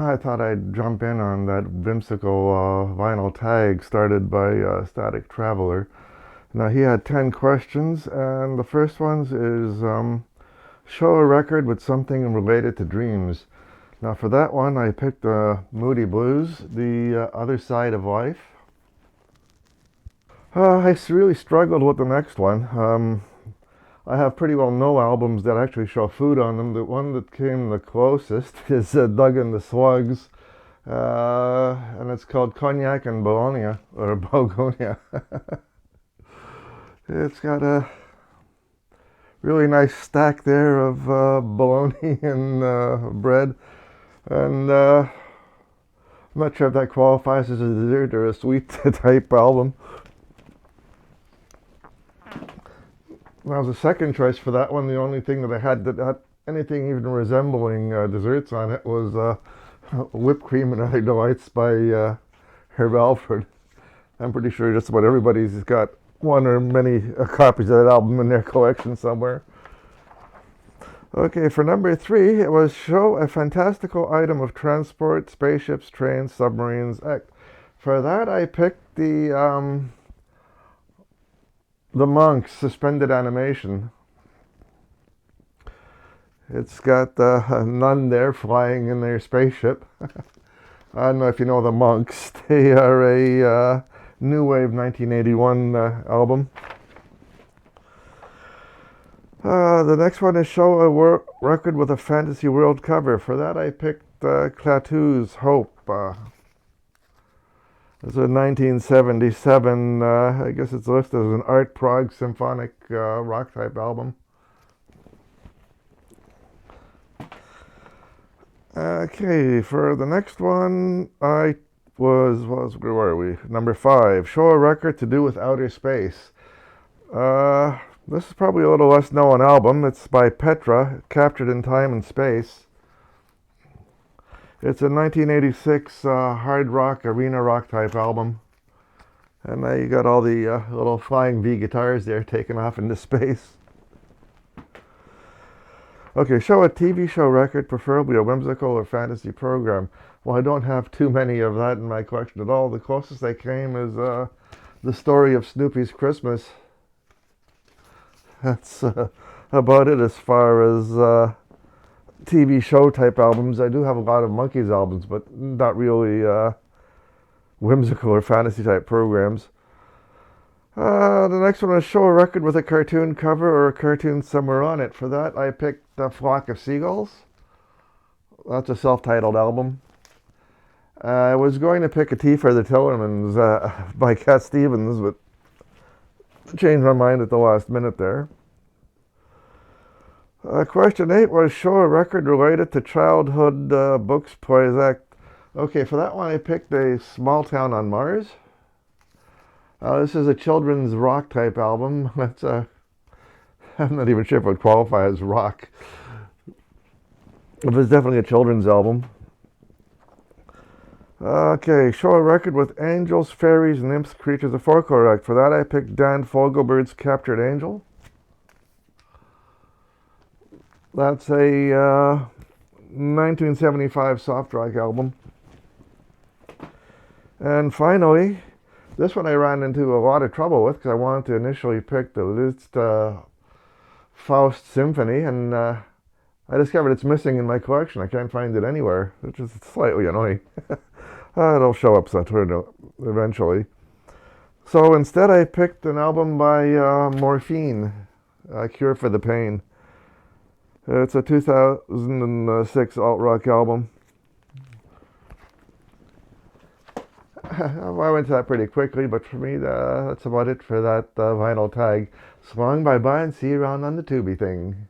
I thought I'd jump in on that whimsical vinyl tag started by Static Traveler. Now, he had 10 questions, and the first one is show a record with something related to dreams. Now, for that one, I picked Moody Blues, The Other Side of Life. Really struggled with the next one. I have pretty well no albums that actually show food on them. The one that came the closest is Doug and the Slugs, and it's called Cognac and Bologna, or Bogonia. It's got a really nice stack there of bologna and bread, and I'm not sure if that qualifies as a dessert or a sweet type album. Now, the second choice for that one, the only thing that I had that had anything even resembling desserts on it was Whipped Cream and Other Delights by Herb Alford. I'm pretty sure just about everybody's got one or many copies of that album in their collection somewhere. Okay, for number 3, it was show a fantastical item of transport, spaceships, trains, submarines, X. For that, I picked the monks suspended animation. It's got a nun there flying in their spaceship. I don't know if you know the monks. They are a new wave 1981 album. The next one is show a record with a fantasy world cover. For that, I picked Clatou's Hope. It's a 1977, I guess it's listed as an art prog symphonic rock type album. Okay, for the next one, where were we? Number 5, show a record to do with outer space. This is probably a little less known album. It's by Petra, Captured in Time and Space. It's a 1986 hard rock, arena rock type album. And now you got all the little flying V guitars there taken off into space. Okay, show a TV show record, preferably a whimsical or fantasy program. Well, I don't have too many of that in my collection at all. The closest I came is The Story of Snoopy's Christmas. That's about it as far as TV show type albums. I do have a lot of Monkees albums, but not really whimsical or fantasy type programs. The next one is show a record with a cartoon cover or a cartoon somewhere on it. For that, I picked A Flock of Seagulls. That's a self-titled album. I was going to pick A Tea for the Tillermans by Cat Stevens, but changed my mind at the last minute there. Question 8 was show a record related to childhood books, plays, act. Okay, for that one I picked A Small Town on Mars. This is a children's rock type album. I'm not even sure if it would qualify as rock. But it's definitely a children's album. Okay, show a record with angels, fairies, nymphs, creatures of folklore act. For that I picked Dan Fogelberg's Captured Angel. That's a 1975 soft rock album. And finally, this one I ran into a lot of trouble with because I wanted to initially pick the Liszt Faust Symphony, and I discovered it's missing in my collection. I can't find it anywhere, which is slightly annoying. It'll show up somewhere eventually. So instead I picked an album by Morphine, Cure for the Pain. It's a 2006 alt-rock album. I went to that pretty quickly, but for me, that's about it for that vinyl tag. So long, bye-bye, and see you around on the tubey thing.